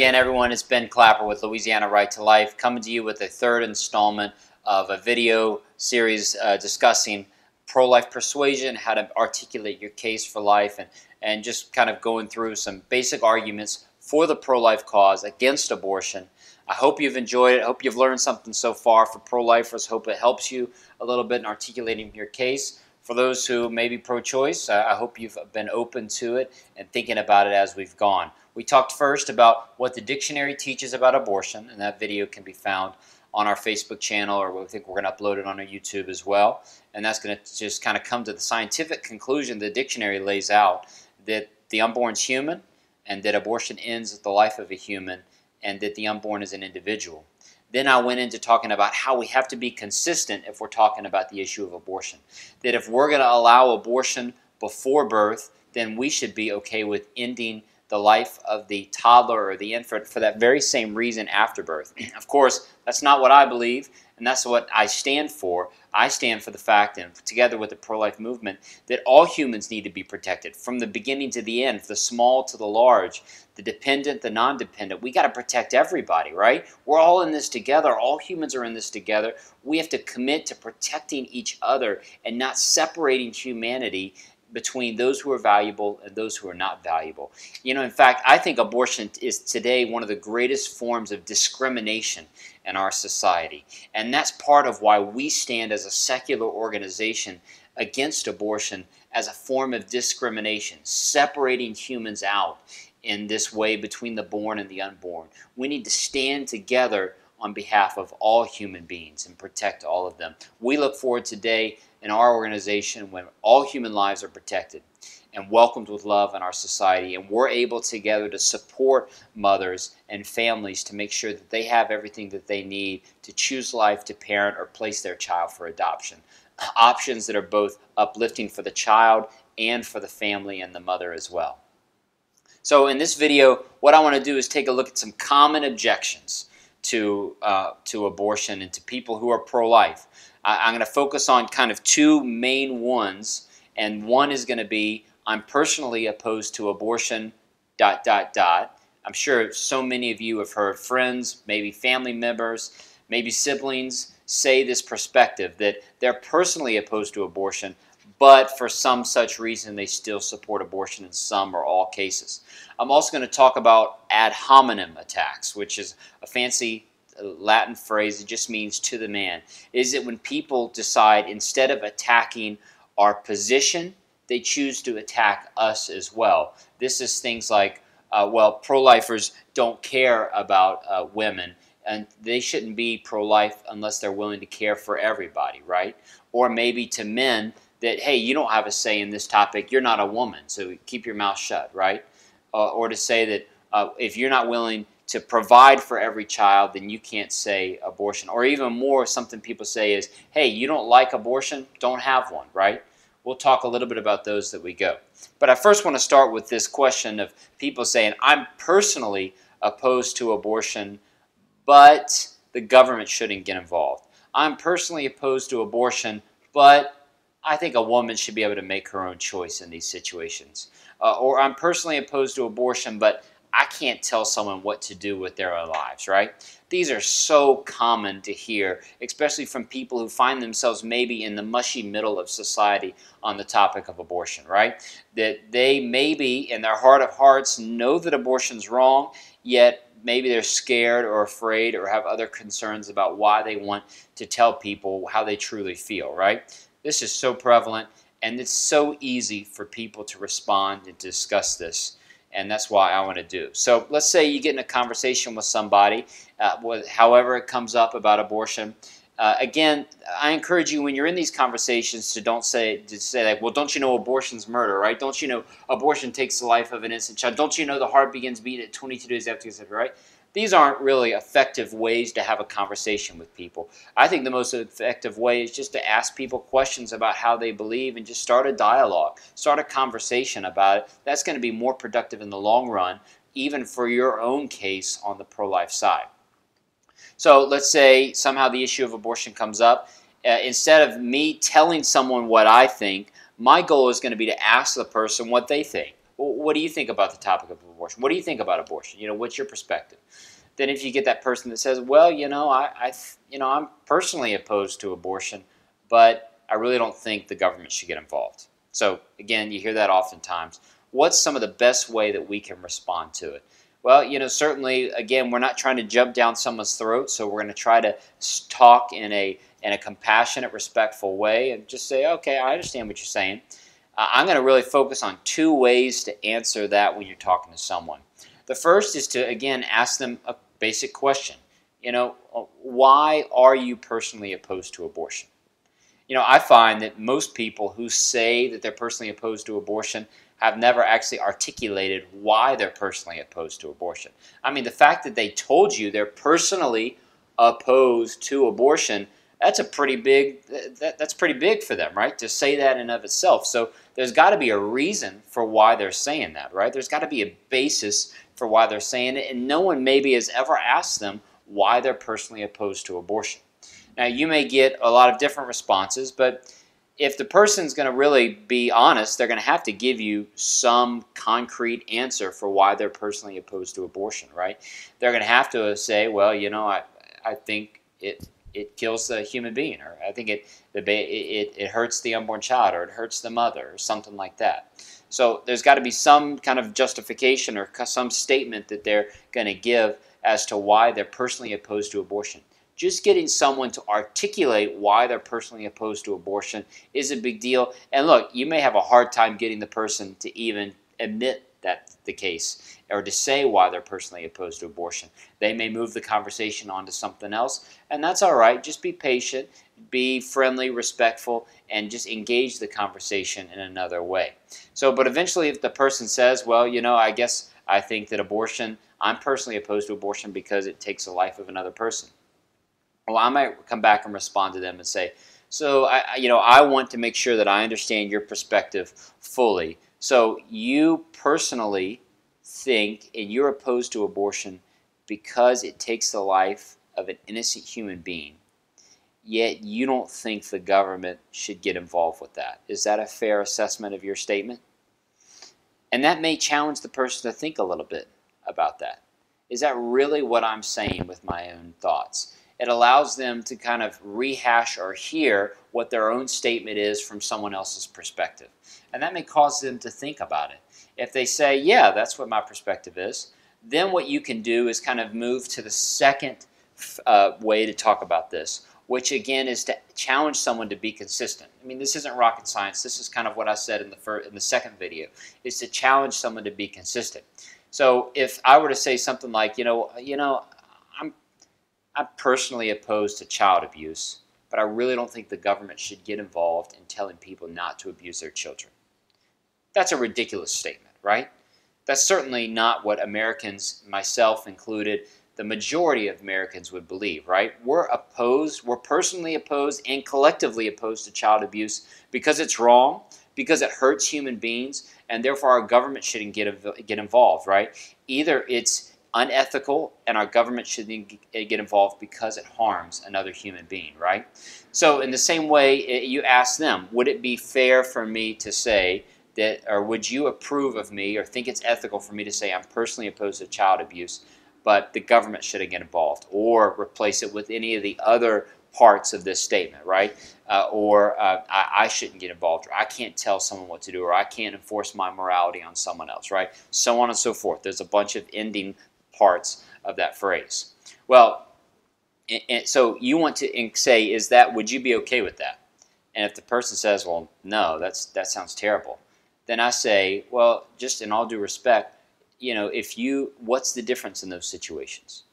again, everyone. It's Ben Clapper with Louisiana Right to Life, coming to you with a third installment of a video series discussing pro-life persuasion, how to articulate your case for life, and just kind of going through some basic arguments for the pro-life cause against abortion. I hope you've enjoyed it. I hope you've learned something so far for pro-lifers. Hope it helps you a little bit in articulating your case. For those who may be pro-choice, I hope you've been open to it and thinking about it as we've gone. We talked first about what the dictionary teaches about abortion, and that video can be found on our Facebook channel, or I think we're going to upload it on our YouTube as well. And that's going to just kind of come to the scientific conclusion the dictionary lays out, that the unborn's human, and that abortion ends the life of a human, and that the unborn is an individual. Then I went into talking about how we have to be consistent if we're talking about the issue of abortion. That if we're going to allow abortion before birth, then we should be okay with ending the life of the toddler or the infant for that very same reason after birth. Of course, that's not what I believe, and that's what I stand for. I stand for the fact, and together with the pro-life movement, that all humans need to be protected from the beginning to the end, the small to the large, the dependent, the non-dependent. We got to protect everybody, right? We're all in this together. All humans are in this together. We have to commit to protecting each other and not separating humanity between those who are valuable and those who are not valuable. You know, in fact, I think abortion is today one of the greatest forms of discrimination in our society. And that's part of why we stand as a secular organization against abortion as a form of discrimination, separating humans out in this way between the born and the unborn. We need to stand together on behalf of all human beings and protect all of them. We look forward today in our organization when all human lives are protected and welcomed with love in our society, and we're able together to support mothers and families to make sure that they have everything that they need to choose life, to parent, or place their child for adoption. Options that are both uplifting for the child and for the family and the mother as well. So in this video, what I want to do is take a look at some common objections to abortion and to people who are pro-life. I'm going to focus on kind of two main ones, and one is going to be, I'm personally opposed to abortion, ... I'm sure so many of you have heard friends, maybe family members, maybe siblings say this perspective that they're personally opposed to abortion, but for some such reason they still support abortion in some or all cases. I'm also going to talk about ad hominem attacks, which is a fancy Latin phrase. It just means to the man. Is it when people decide instead of attacking our position, they choose to attack us as well. This is things like, well, pro-lifers don't care about women, and they shouldn't be pro-life unless they're willing to care for everybody, right? Or maybe to men that, hey, you don't have a say in this topic, you're not a woman, so keep your mouth shut, right? Or to say that if you're not willing to provide for every child, then you can't say abortion. Or even more, something people say is, hey, you don't like abortion, don't have one, right? We'll talk a little bit about those that we go. But I first want to start with this question of people saying, I'm personally opposed to abortion, but the government shouldn't get involved. I'm personally opposed to abortion, but I think a woman should be able to make her own choice in these situations. Or I'm personally opposed to abortion, but I can't tell someone what to do with their own lives, right? These are so common to hear, especially from people who find themselves maybe in the mushy middle of society on the topic of abortion, right? That they maybe in their heart of hearts know that abortion's wrong, yet maybe they're scared or afraid or have other concerns about why they want to tell people how they truly feel, right? This is so prevalent, and it's so easy for people to respond and discuss this. And that's why I want to do. So let's say you get in a conversation with somebody, however it comes up about abortion. Again, I encourage you when you're in these conversations to say like, well, don't you know abortion's murder, right? Don't you know abortion takes the life of an innocent child? Don't you know the heart begins beating at 22 days after conception, right? These aren't really effective ways to have a conversation with people. I think the most effective way is just to ask people questions about how they believe and just start a dialogue, start a conversation about it. That's going to be more productive in the long run, even for your own case on the pro-life side. So let's say somehow the issue of abortion comes up. Instead of me telling someone what I think, my goal is going to be to ask the person what they think. what do you think about the topic of abortion? What do you think about abortion? What's your perspective? Then if you get that person that says, well, I'm personally opposed to abortion, but I really don't think the government should get involved. So again, you hear that oftentimes. What's some of the best way that we can respond to it? Well, certainly, again, we're not trying to jump down someone's throat, so we're going to try to talk in a compassionate, respectful way and just say, okay, I understand what you're saying. I'm going to really focus on 2 ways to answer that when you're talking to someone. The first is to, again, ask them a basic question. Why are you personally opposed to abortion? I find that most people who say that they're personally opposed to abortion have never actually articulated why they're personally opposed to abortion. I mean, the fact that they told you they're personally opposed to abortion, that's pretty big for them, right? To say that in and of itself. So there's got to be a reason for why they're saying that, right? There's got to be a basis for why they're saying it, and no one maybe has ever asked them why they're personally opposed to abortion. Now, you may get a lot of different responses, but if the person's going to really be honest, they're going to have to give you some concrete answer for why they're personally opposed to abortion, right? They're going to have to say, well, I think it kills the human being, or I think it hurts the unborn child, or it hurts the mother, or something like that. So there's got to be some kind of justification or some statement that they're going to give as to why they're personally opposed to abortion. Just getting someone to articulate why they're personally opposed to abortion is a big deal. And look, you may have a hard time getting the person to even admit that's the case, or to say why they're personally opposed to abortion. They may move the conversation on to something else, and that's all right. Just be patient, be friendly, respectful, and just engage the conversation in another way. So, but eventually if the person says, well, I guess I think that I'm personally opposed to abortion because it takes the life of another person. Well, I might come back and respond to them and say, so I want to make sure that I understand your perspective fully. So you personally think and you're opposed to abortion because it takes the life of an innocent human being, yet you don't think the government should get involved with that. Is that a fair assessment of your statement? And that may challenge the person to think a little bit about that. Is that really what I'm saying with my own thoughts? It allows them to kind of rehash or hear what their own statement is from someone else's perspective. And that may cause them to think about it. If they say, yeah, that's what my perspective is, then what you can do is kind of move to the second way to talk about this, which again is to challenge someone to be consistent. I mean, this isn't rocket science. This is kind of what I said in the second video, is to challenge someone to be consistent. So if I were to say something like, I'm personally opposed to child abuse, but I really don't think the government should get involved in telling people not to abuse their children. That's a ridiculous statement, right? That's certainly not what Americans, myself included, the majority of Americans would believe, right? We're personally opposed and collectively opposed to child abuse because it's wrong, because it hurts human beings, and therefore our government shouldn't get involved, right? Either it's unethical and our government shouldn't get involved because it harms another human being, right? So in the same way, you ask them, would it be fair for me to say that, or would you approve of me or think it's ethical for me to say I'm personally opposed to child abuse, but the government shouldn't get involved, or replace it with any of the other parts of this statement, right? I shouldn't get involved, or I can't tell someone what to do, or I can't enforce my morality on someone else, right? So on and so forth. There's a bunch of ending parts of that phrase. Well, so you want to say, would you be okay with that? And if the person says, well, no, that sounds terrible, then I say, well, just in all due respect, what's the difference in those situations?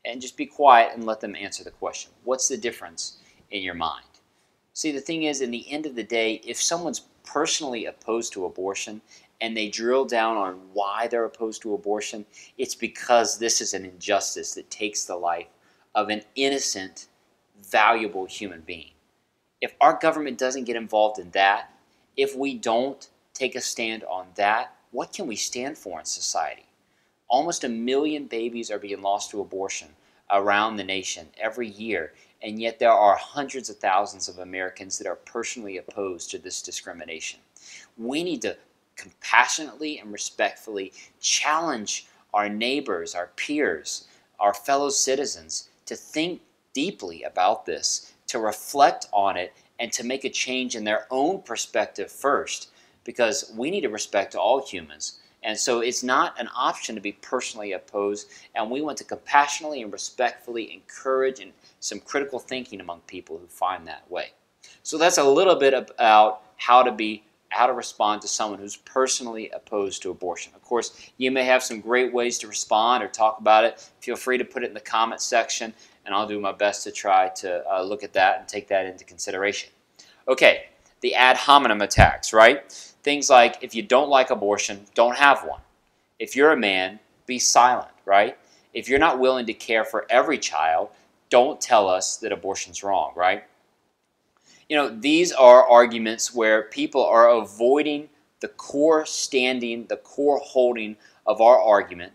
And just be quiet and let them answer the question. What's the difference in your mind? See, the thing is, in the end of the day, if someone's personally opposed to abortion and they drill down on why they're opposed to abortion, it's because this is an injustice that takes the life of an innocent, valuable human being. If our government doesn't get involved in that, if we don't take a stand on that, what can we stand for in society? Almost 1 million babies are being lost to abortion around the nation every year, and yet there are hundreds of thousands of Americans that are personally opposed to this discrimination. We need to compassionately and respectfully challenge our neighbors, our peers, our fellow citizens to think deeply about this, to reflect on it, and to make a change in their own perspective first, because we need to respect all humans. And so it's not an option to be personally opposed, and we want to compassionately and respectfully encourage and some critical thinking among people who find that way. So that's a little bit about how to respond to someone who's personally opposed to abortion. Of course, you may have some great ways to respond or talk about it. Feel free to put it in the comment section, and I'll do my best to try to look at that and take that into consideration. Okay, the ad hominem attacks, right? Things like, if you don't like abortion, don't have one. If you're a man, be silent, right? If you're not willing to care for every child, don't tell us that abortion's wrong, right? You know, these are arguments where people are avoiding the core standing, the core holding of our argument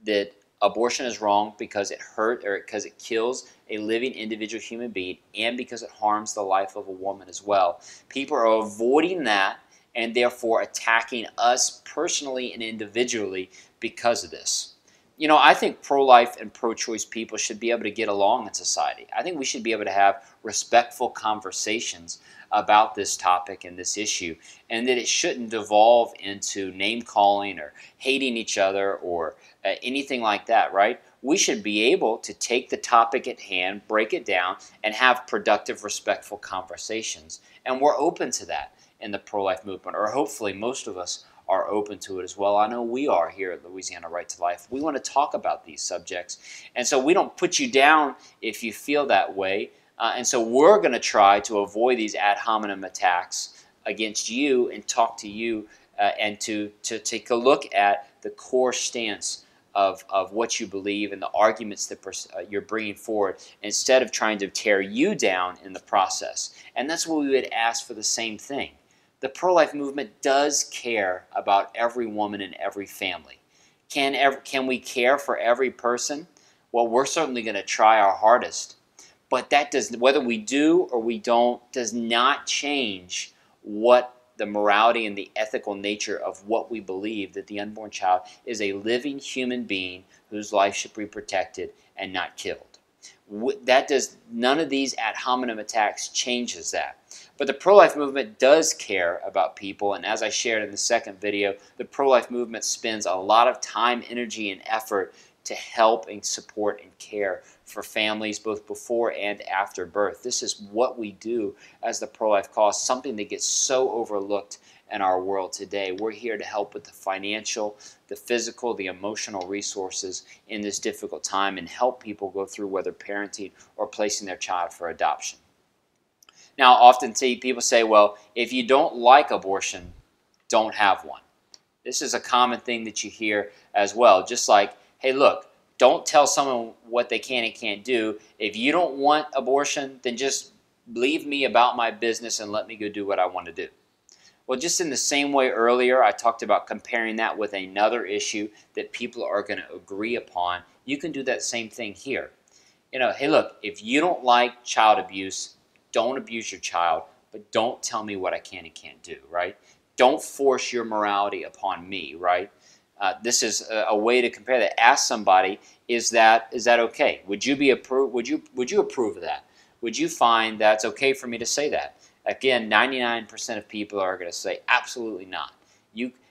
that abortion is wrong because it hurt or because it kills a living individual human being and because it harms the life of a woman as well. People are avoiding that and therefore attacking us personally and individually because of this. You know, I think pro-life and pro-choice people should be able to get along in society. I think we should be able to have respectful conversations about this topic and this issue, and that it shouldn't devolve into name-calling or hating each other or anything like that, right? We should be able to take the topic at hand, break it down, and have productive, respectful conversations. And we're open to that in the pro-life movement, or hopefully most of us are open to it as well. I know we are here at Louisiana Right to Life. We want to talk about these subjects, and so we don't put you down if you feel that way. And so we're going to try to avoid these ad hominem attacks against you and talk to you and to take a look at the core stance of what you believe and the arguments that you're bringing forward, instead of trying to tear you down in the process. And that's what we would ask for the same thing. The pro-life movement does care about every woman and every family. Can we care for every person? Well, we're certainly going to try our hardest. But that does, whether we do or we don't, does not change what the morality and the ethical nature of what we believe, that the unborn child is a living human being whose life should be protected and not killed. None of these ad hominem attacks changes that. But the pro-life movement does care about people, and as I shared in the second video, the pro-life movement spends a lot of time, energy, and effort to help and support and care for families both before and after birth. This is what we do as the pro-life cause, something that gets so overlooked in our world today. We're here to help with the financial, the physical, the emotional resources in this difficult time and help people go through whether parenting or placing their child for adoption. Now, often people say, well, if you don't like abortion, don't have one. This is a common thing that you hear as well. Just like, hey, look, don't tell someone what they can and can't do. If you don't want abortion, then just leave me about my business and let me go do what I want to do. Well, just in the same way earlier, I talked about comparing that with another issue that people are going to agree upon. You can do that same thing here. You know, hey, look, if you don't like child abuse, don't abuse your child, but don't tell me what I can and can't do, right? Don't force your morality upon me, right? This is a way to compare that. Ask somebody, is that okay? Would you approve of that? Would you find that's okay for me to say that? Again, 99% of people are going to say absolutely not.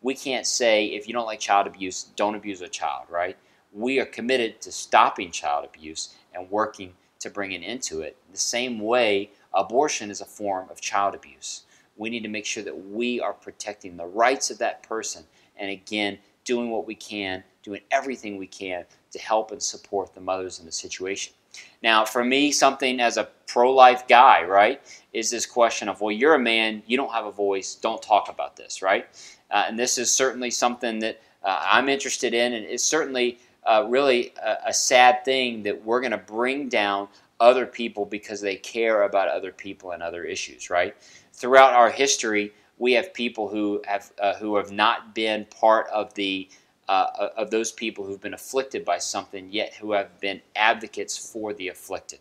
We can't say, if you don't like child abuse, don't abuse a child, right? We are committed to stopping child abuse and working to bring an end to it. The same way, abortion is a form of child abuse. We need to make sure that we are protecting the rights of that person, and again, doing what we can, doing everything we can to help and support the mothers in the situation. Now, for me, something as a pro-life guy, right, is this question of, well, you're a man, you don't have a voice, don't talk about this, right? And this is certainly something that I'm interested in, and it's certainly really a sad thing that we're going to bring down other people because they care about other people and other issues, right? Throughout our history, we have people who have not been part of those people who've been afflicted by something, yet who have been advocates for the afflicted,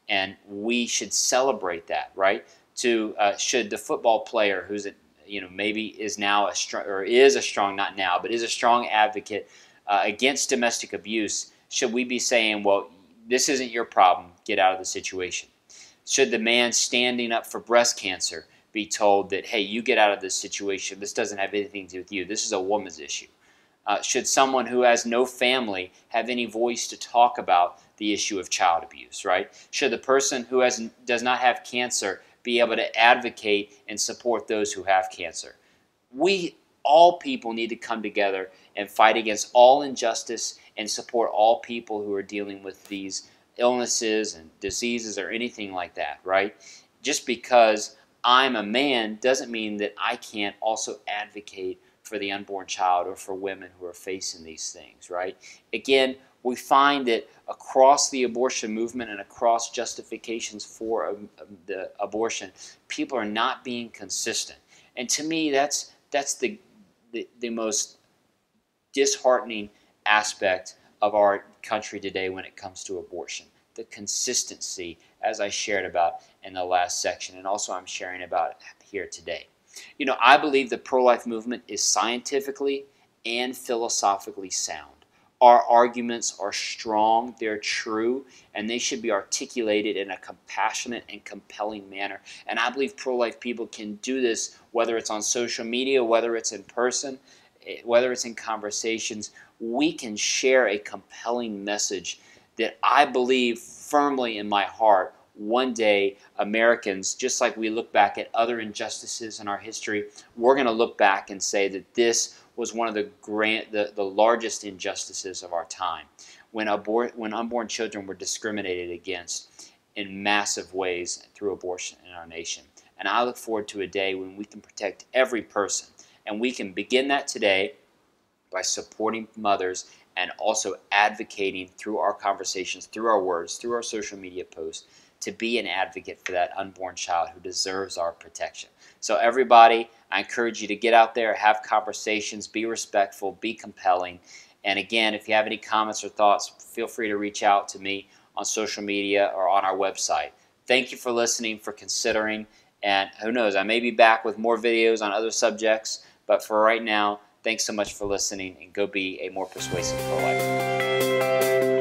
and we should celebrate that, right? Should the football player who's maybe is now a strong, or is a strong, not now, but is a strong advocate against domestic abuse, should we be saying, well, this isn't your problem, get out of the situation? Should the man standing up for breast cancer be told that, hey, you get out of this situation, this doesn't have anything to do with you, this is a woman's issue? Should someone who has no family have any voice to talk about the issue of child abuse, right? Should the person who does not have cancer be able to advocate and support those who have cancer? All people need to come together and fight against all injustice and support all people who are dealing with these illnesses and diseases or anything like that, right? Just because I'm a man doesn't mean that I can't also advocate for the unborn child or for women who are facing these things, right? Again, we find that across the abortion movement and across justifications for the abortion, people are not being consistent. And to me, that's the most disheartening aspect of our country today when it comes to abortion. The consistency, as I shared about in the last section, and also I'm sharing about here today. I believe the pro-life movement is scientifically and philosophically sound. Our arguments are strong, they're true, and they should be articulated in a compassionate and compelling manner. And I believe pro-life people can do this, whether it's on social media, whether it's in person, whether it's in conversations. We can share a compelling message that I believe firmly in my heart one day Americans, just like we look back at other injustices in our history, we're going to look back and say that this was one of the largest injustices of our time, when unborn children were discriminated against in massive ways through abortion in our nation. And I look forward to a day when we can protect every person. And we can begin that today by supporting mothers and also advocating through our conversations, through our words, through our social media posts, to be an advocate for that unborn child who deserves our protection. So everybody, I encourage you to get out there, have conversations, be respectful, be compelling. And again, if you have any comments or thoughts, feel free to reach out to me on social media or on our website. Thank you for listening, for considering, and who knows, I may be back with more videos on other subjects, but for right now, thanks so much for listening, and go be a more persuasive pro-lifer.